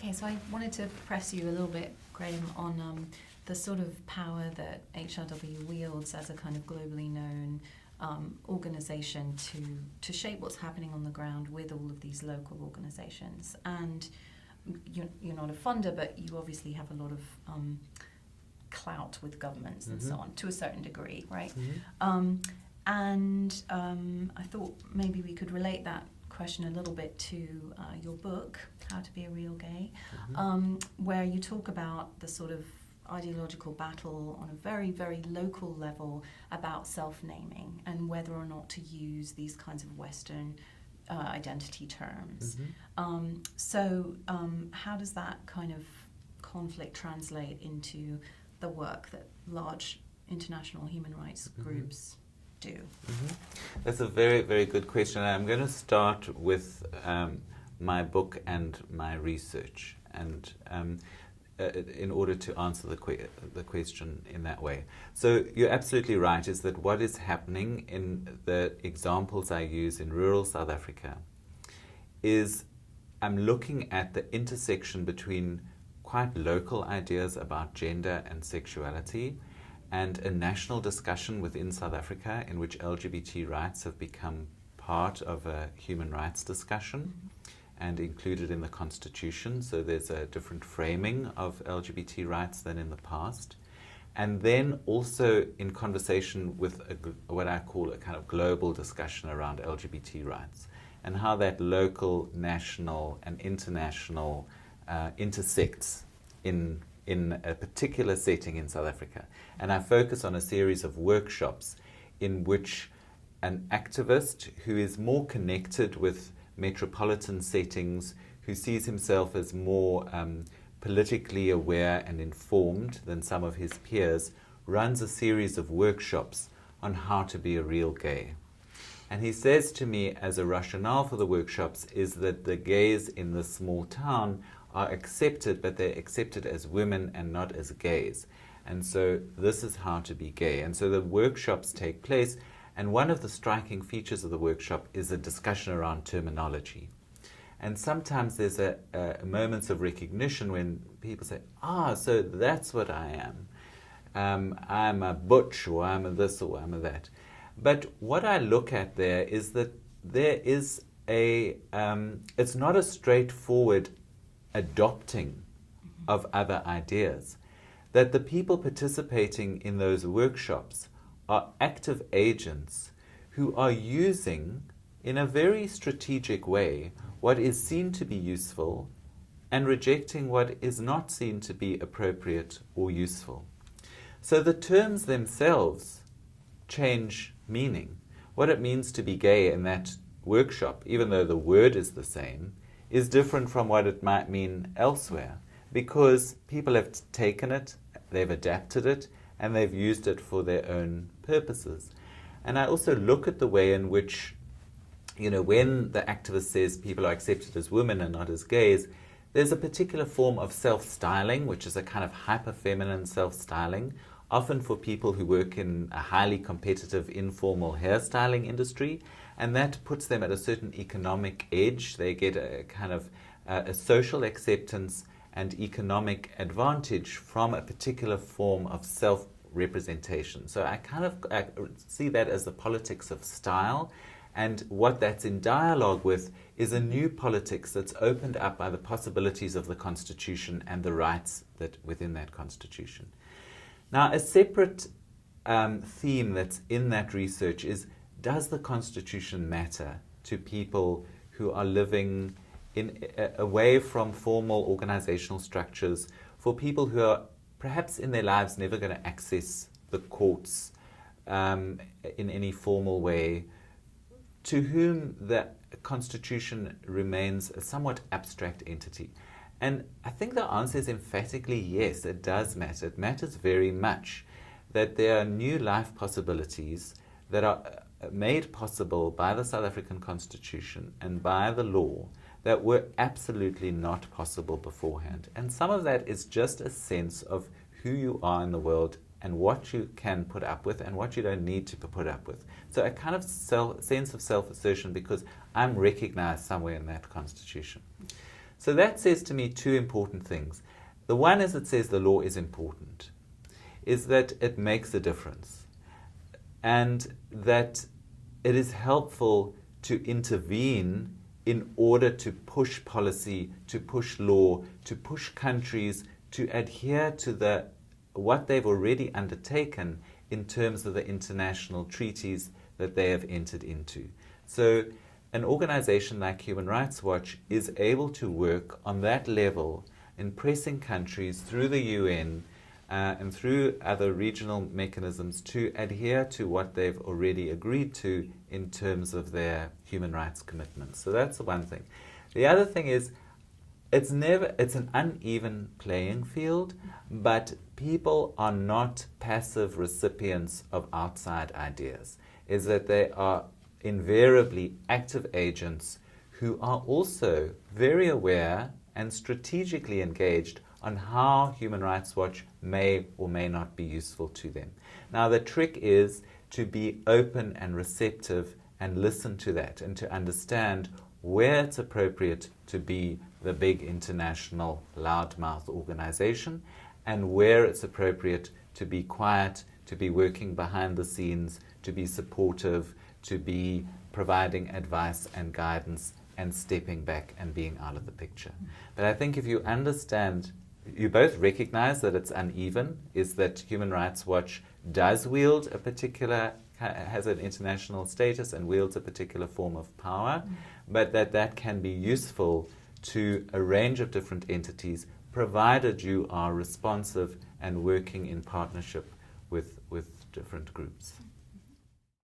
Okay, so I wanted to press you a little bit, Graeme, on the sort of power that HRW wields as a kind of globally known organisation to shape what's happening on the ground with all of these local organisations. And you're not a funder, but you obviously have a lot of clout with governments and so on, to a certain degree, right? I thought maybe we could relate that question a little bit to your book, How to Be a Real Gay, where you talk about the sort of ideological battle on a very, very local level about self-naming and whether or not to use these kinds of Western identity terms. How does that kind of conflict translate into the work that large international human rights groups do? That's a very, very good question. I'm going to start with my book and my research, and in order to answer the question in that way. So you're absolutely right, is that what is happening in the examples I use in rural South Africa is I'm looking at the intersection between quite local ideas about gender and sexuality and a national discussion within South Africa in which LGBT rights have become part of a human rights discussion and included in the Constitution. So there's a different framing of LGBT rights than in the past. And then also in conversation with what I call a kind of global discussion around LGBT rights and how that local, national, and international intersects in a particular setting in South Africa. And I focus on a series of workshops in which an activist who is more connected with metropolitan settings, who sees himself as more politically aware and informed than some of his peers, runs a series of workshops on how to be a real gay. And he says to me, as a rationale for the workshops, is that the gays in this small town are accepted, but they're accepted as women and not as gays. And so this is how to be gay. And so the workshops take place, and one of the striking features of the workshop is a discussion around terminology. And sometimes there's a moments of recognition when people say, so that's what I am. I'm a butch, or I'm a this, or I'm a that. But what I look at there is that there is it's not a straightforward adopting of other ideas. That the people participating in those workshops are active agents who are using, in a very strategic way, what is seen to be useful and rejecting what is not seen to be appropriate or useful. So the terms themselves change meaning. What it means to be gay in that workshop, even though the word is the same, is different from what it might mean elsewhere, because people have taken it, they've adapted it, and they've used it for their own purposes. And I also look at the way in which, when the activist says people are accepted as women and not as gays, there's a particular form of self-styling, which is a kind of hyper-feminine self-styling, often for people who work in a highly competitive informal hairstyling industry, and that puts them at a certain economic edge. They get a kind of a social acceptance and economic advantage from a particular form of self-representation. So I see that as the politics of style, and what that's in dialogue with is a new politics that's opened up by the possibilities of the Constitution and the rights that within that Constitution. Now, a separate theme that's in that research is, does the Constitution matter to people who are living away from formal organizational structures, for people who are perhaps in their lives never going to access the courts in any formal way, to whom the Constitution remains a somewhat abstract entity? And I think the answer is emphatically yes, it does matter. It matters very much that there are new life possibilities that are made possible by the South African Constitution and by the law that were absolutely not possible beforehand. And some of that is just a sense of who you are in the world and what you can put up with and what you don't need to put up with. So a kind of sense of self-assertion because I'm recognized somewhere in that Constitution. So that says to me two important things. The one is it says the law is important, is that it makes a difference, and that it is helpful to intervene in order to push policy, to push law, to push countries to adhere to what they've already undertaken in terms of the international treaties that they have entered into. So an organization like Human Rights Watch is able to work on that level in pressing countries through the UN and through other regional mechanisms to adhere to what they've already agreed to in terms of their human rights commitments. So that's the one thing. The other thing is it's an uneven playing field, but people are not passive recipients of outside ideas. Is that they are invariably active agents who are also very aware and strategically engaged on how Human Rights Watch may or may not be useful to them. Now, the trick is to be open and receptive and listen to that and to understand where it's appropriate to be the big international loudmouth organization and where it's appropriate to be quiet, to be working behind the scenes, to be supportive, to be providing advice and guidance and stepping back and being out of the picture. But I think if you understand, you both recognize that it's uneven, is that Human Rights Watch does wield a particular, has an international status and wields a particular form of power, but that can be useful to a range of different entities, provided you are responsive and working in partnership with different groups.